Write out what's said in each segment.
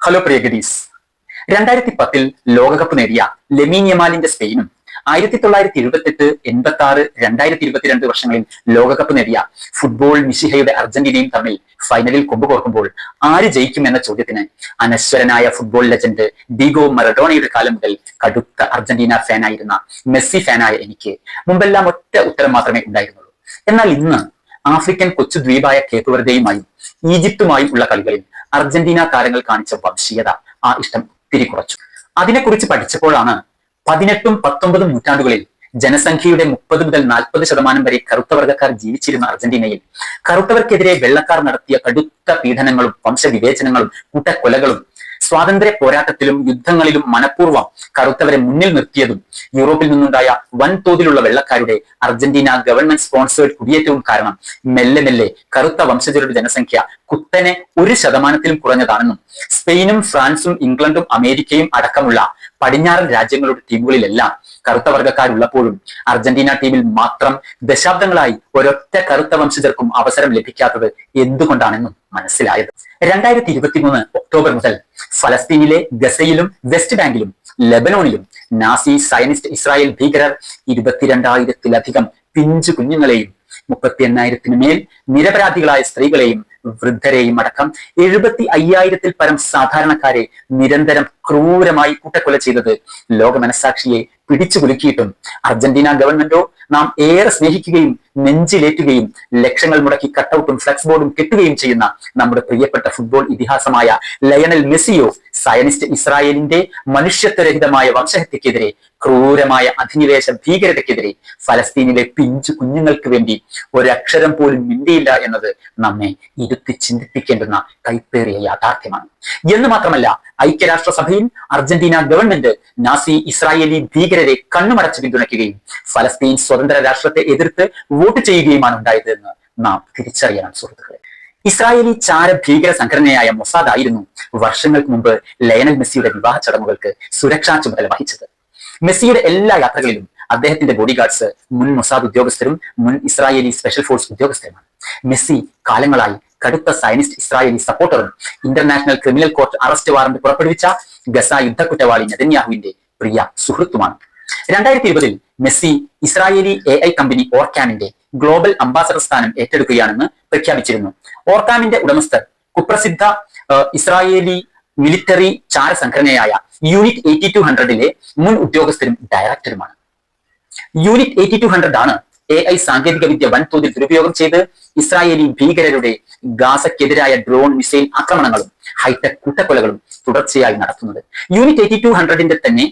Hello പ്രിയ ഗഡീസ്. 2010 ലോകകപ്പ് നേടിയ ലെമീൻ യമാലിന്റെ സ്പെയിനും 1978, 86, 2022 വർഷങ്ങളിൽ ലോകകപ്പ് നേടിയ ഫുട്ബോൾ മിശിഹയുടെ അർജന്റീനയും തമ്മിൽ ഫൈനലിൽ കൊമ്പുകോർക്കുമ്പോൾ ആര് ജയിക്കും എന്ന ചോദ്യത്തിന് അനശ്വരനായ ഫുട്ബോൾ ലെജൻഡ് ഡീഗോ മറഡോണയുടെ കാലം മുതൽ കടുത്ത അർജന്റീന ഫാനായിരുന്ന മെസ്സി ഫാനായ എനിക്ക് മുമ്പെല്ലാം ഒറ്റ ഉത്തരം മാത്രമേ ഉണ്ടായിരുന്നുള്ളൂ. എന്നാൽ ഇന്ന് ആഫ്രിക്കൻ കൊച്ചു ദ്വീപായ കേപ്പ് വെർദെയുമായും ഈജിപ്തുമായും ഉള്ള കളികളിൽ അർജന്റീന താരങ്ങൾ കാണിച്ച വംശീയത ആ ഇഷ്ടം ഒത്തിരി കുറച്ചു. അതിനെക്കുറിച്ച് പഠിച്ചപ്പോഴാണ് 18ഉം 19ഉം നൂറ്റാണ്ടുകളിൽ ജനസംഖ്യയുടെ 30 മുതൽ 40% വരെ കറുത്തവർഗക്കാർ ജീവിച്ചിരുന്ന അർജന്റീനയിൽ കറുത്തവർക്കെതിരെ വെള്ളക്കാർ നടത്തിയ കടുത്ത പീഡനങ്ങളും വംശവിവേചനങ്ങളും കൂട്ടക്കൊലകളും സ്വാതന്ത്ര്യ പോരാട്ടത്തിലും യുദ്ധങ്ങളിലും മനഃപൂർവ്വം കറുത്തവരെ മുന്നിൽ നിർത്തിയതും യൂറോപ്പിൽ നിന്നുണ്ടായ വൻതോതിലുള്ള വെള്ളക്കാരുടെ അർജന്റീന ഗവൺമെന്റ് സ്പോൺസേഡ് കുടിയേറ്റവും കാരണം മെല്ലെ മെല്ലെ കറുത്ത വംശജരുടെ ജനസംഖ്യ കുത്തനെ 1% കുറഞ്ഞതാണെന്നും സ്പെയിനും ഫ്രാൻസും ഇംഗ്ലണ്ടും അമേരിക്കയും അടക്കമുള്ള പടിഞ്ഞാറൻ രാജ്യങ്ങളുടെ ടീമുകളിലെല്ലാം കറുത്ത വർഗ്ഗക്കാരുള്ളപ്പോഴും അർജന്റീന ടീമിൽ മാത്രം ദശാബ്ദങ്ങളായി ഒരൊറ്റ കറുത്ത വംശജർക്കും അവസരം ലഭിക്കാത്തത് എന്തുകൊണ്ടാണെന്നും മനസ്സിലായത്. 2023 ഒക്ടോബർ മുതൽ ഫലസ്തീനിലെ ഗസയിലും വെസ്റ്റ് ബാങ്കിലും ലെബനോണിലും നാസി സയനിസ്റ്റ് ഇസ്രായേൽ ഭീകരർ 22,000-ലധികം പിഞ്ചു കുഞ്ഞുങ്ങളെയും 38,000-ന് മേൽ നിരപരാധികളായ സ്ത്രീകളെയും വൃദ്ധരെയും അടക്കം 75,000-ൽ പരം സാധാരണക്കാരെ നിരന്തരം ക്രൂരമായി കൂട്ടക്കൊല ചെയ്തത് ലോക മനസാക്ഷിയെ പിടിച്ചു കുലുക്കിയിട്ടും അർജന്റീന ഗവൺമെന്റോ നാം ഏറെ സ്നേഹിക്കുകയും നെഞ്ചിലേറ്റുകയും ലക്ഷങ്ങൾ മുടക്കി കട്ടൌട്ടും ഫ്ലെക്സ് ബോർഡും കെട്ടുകയും ചെയ്യുന്ന നമ്മുടെ പ്രിയപ്പെട്ട ഫുട്ബോൾ ഇതിഹാസമായ ലയണൽ മെസ്സിയോ സയനിസ്റ്റ് ഇസ്രായേലിന്റെ മനുഷ്യത്വരഹിതമായ വംശഹത്യക്കെതിരെ ക്രൂരമായ അധിനിവേശ ഭീകരതയ്ക്കെതിരെ ഫലസ്തീനിലെ പിഞ്ചു കുഞ്ഞുങ്ങൾക്ക് വേണ്ടി ഒരക്ഷരം പോലും മിണ്ടിയില്ല എന്നത് നമ്മെ ഇരുത്തി ചിന്തിപ്പിക്കേണ്ടുന്ന കൈപ്പേറിയ യാഥാർത്ഥ്യമാണ്. എന്ന് മാത്രമല്ല, ഐക്യരാഷ്ട്രസഭയിൽ അർജന്റീന ഗവൺമെന്റ് നാസി ഇസ്രായേലി ഭീകരരെ കണ്ണുമടച്ച് പിന്തുണയ്ക്കുകയും ഫലസ്തീൻ സ്വതന്ത്ര രാഷ്ട്രത്തെ എതിർത്ത് വോട്ട് ചെയ്യുകയുമാണ് ഉണ്ടായതെന്ന് നാം തിരിച്ചറിയണം സുഹൃത്തുക്കളെ. ഇസ്രായേലി ചാര ഭീകര സംഘടനയായ മൊസാദ് ആയിരുന്നു വർഷങ്ങൾക്ക് മുമ്പ് ലയണൽ മെസ്സിയുടെ വിവാഹ ചടങ്ങുകൾക്ക് സുരക്ഷാ ചുമതല വഹിച്ചത്. മെസ്സിയുടെ എല്ലാ യാത്രകളിലും അദ്ദേഹത്തിന്റെ ബോഡിഗാർഡ്സ് മുൻ മൊസാദ് ഉദ്യോഗസ്ഥരും മുൻ ഇസ്രായേലി സ്പെഷ്യൽ ഫോഴ്സ് ഉദ്യോഗസ്ഥരുമാണ്. മെസ്സി കാലങ്ങളായി കടുത്ത സയനിസ്റ്റ് ഇസ്രായേലി സപ്പോർട്ടറും international criminal court arrest warrant പുറപ്പെടുവിച്ച ഗസ യുദ്ധക്കുറ്റവാളി നെതന്യാഹുവിന്റെ പ്രിയ സുഹൃത്തുമാണ്. 2020 മെസ്സി ഇസ്രായേലി AI കമ്പനി ഓർക്കാമിന്റെ ഗ്ലോബൽ അംബാസഡർ സ്ഥാനം ഏറ്റെടുക്കുകയാണെന്ന് പ്രഖ്യാപിച്ചിരുന്നു. ഓർക്കാമിന്റെ ഉടമസ്ഥർ കുപ്രസിദ്ധ ഇസ്രായേലി മിലിറ്ററി ചാര സംഘടനയായ യൂണിറ്റ് 8200-ലെ മുൻ ഉദ്യോഗസ്ഥരും ഡയറക്ടറുമാണ്. യൂണിറ്റ് 8200 ആണ് AI സാങ്കേതിക വിദ്യ വൻതോതിൽ ദുരുപയോഗം ചെയ്ത് ഇസ്രായേലി ഭീകരരുടെ ഗാസയ്ക്കെതിരായ ഡ്രോൺ മിസൈൽ ആക്രമണങ്ങളും ഹൈടെക് കൂട്ടക്കൊലകളും തുടർച്ചയായി നടത്തുന്നത്. യൂണിറ്റ് 8200-ന്റെ തന്നെ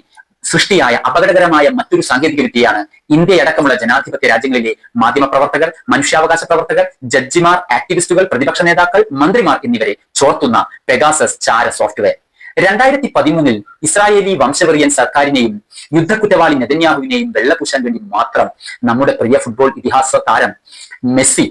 സൃഷ്ടിയായ അപകടകരമായ മറ്റൊരു സാങ്കേതിക വിദ്യയാണ് ഇന്ത്യയടക്കമുള്ള ജനാധിപത്യ രാജ്യങ്ങളിലെ മാധ്യമപ്രവർത്തകർ, മനുഷ്യാവകാശ പ്രവർത്തകർ, ജഡ്ജിമാർ, ആക്ടിവിസ്റ്റുകൾ, പ്രതിപക്ഷ നേതാക്കൾ, മന്ത്രിമാർ എന്നിവരെ ചോർത്തുന്ന പെഗാസസ് ചാര സോഫ്റ്റ്വെയർ. 2013 ഇസ്രായേലി വംശവെറിയൻ സർക്കാരിനെയും യുദ്ധക്കുറ്റവാളി നെതന്യാഹുവിനെയും വെള്ളപൂശാൻ വേണ്ടി മാത്രം നമ്മുടെ പ്രിയ ഫുട്ബോൾ ഇതിഹാസ താരം മെസ്സി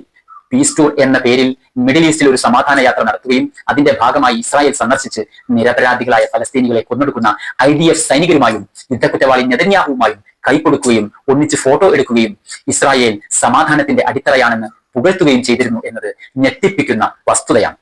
പീസ് ടൂർ എന്ന പേരിൽ മിഡിൽ ഈസ്റ്റിൽ ഒരു സമാധാന യാത്ര നടത്തുകയും അതിന്റെ ഭാഗമായി ഇസ്രായേൽ സന്ദർശിച്ച് നിരപരാധികളായ ഫലസ്തീനികളെ കൊന്നൊടുക്കുന്ന IDF സൈനികരുമായും യുദ്ധക്കുറ്റവാളി നെതന്യാഹുവുമായും കൈകൊടുക്കുകയും ഒന്നിച്ച് ഫോട്ടോ എടുക്കുകയും ഇസ്രായേൽ സമാധാനത്തിന്റെ അടിത്തറയാണെന്ന് പുകഴ്ത്തുകയും ചെയ്തിരുന്നു എന്നത് ഞെട്ടിപ്പിക്കുന്ന വസ്തുതയാണ്.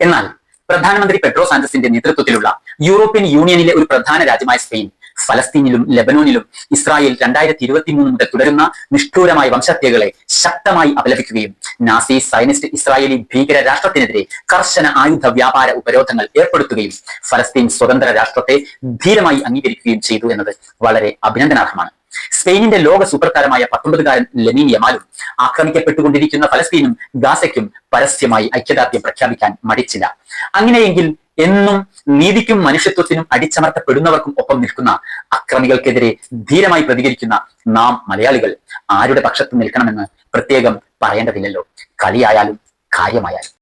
എന്നാൽ പ്രധാനമന്ത്രി പെഡ്രോ സാഞ്ചസിന്റെ നേതൃത്വത്തിലുള്ള യൂറോപ്യൻ യൂണിയനിലെ ഒരു പ്രധാന രാജ്യമായ സ്പെയിൻ ഫലസ്തീനിലും ലെബനോനിലും ഇസ്രായേൽ 2023 മുതൽ തുടരുന്ന നിഷ്ഠൂരമായ വംശഹത്യകളെ ശക്തമായി അപലപിക്കുകയും നാസി സയനിസ്റ്റ് ഇസ്രായേലി ഭീകര രാഷ്ട്രത്തിനെതിരെ കർശന ആയുധ വ്യാപാര ഉപരോധങ്ങൾ ഏർപ്പെടുത്തുകയും ഫലസ്തീൻ സ്വതന്ത്ര രാഷ്ട്രത്തെ ധീരമായി അംഗീകരിക്കുകയും ചെയ്തു എന്നത് വളരെ അഭിനന്ദനാർഹമാണ്. സ്പെയിനിന്റെ ലോക സൂപ്പർ താരമായ 19-കാരൻ ലെമീൻ യമാലും ആക്രമിക്കപ്പെട്ടുകൊണ്ടിരിക്കുന്ന ഫലസ്തീനും ഗാസയ്ക്കും പരസ്യമായി ഐക്യദാർഢ്യം പ്രഖ്യാപിക്കാൻ മടിച്ചില്ല. അങ്ങനെയെങ്കിൽ എന്നും നീതിക്കും മനുഷ്യത്വത്തിനും അടിച്ചമർത്തപ്പെടുന്നവർക്കും ഒപ്പം നിൽക്കുന്ന അക്രമികൾക്കെതിരെ ധീരമായി പ്രതികരിക്കുന്ന നാം മലയാളികൾ ആരുടെ പക്ഷത്ത് നിൽക്കണമെന്ന് പ്രത്യേകം പറയേണ്ടതില്ലല്ലോ, കളിയായാലും കാര്യമായാലും.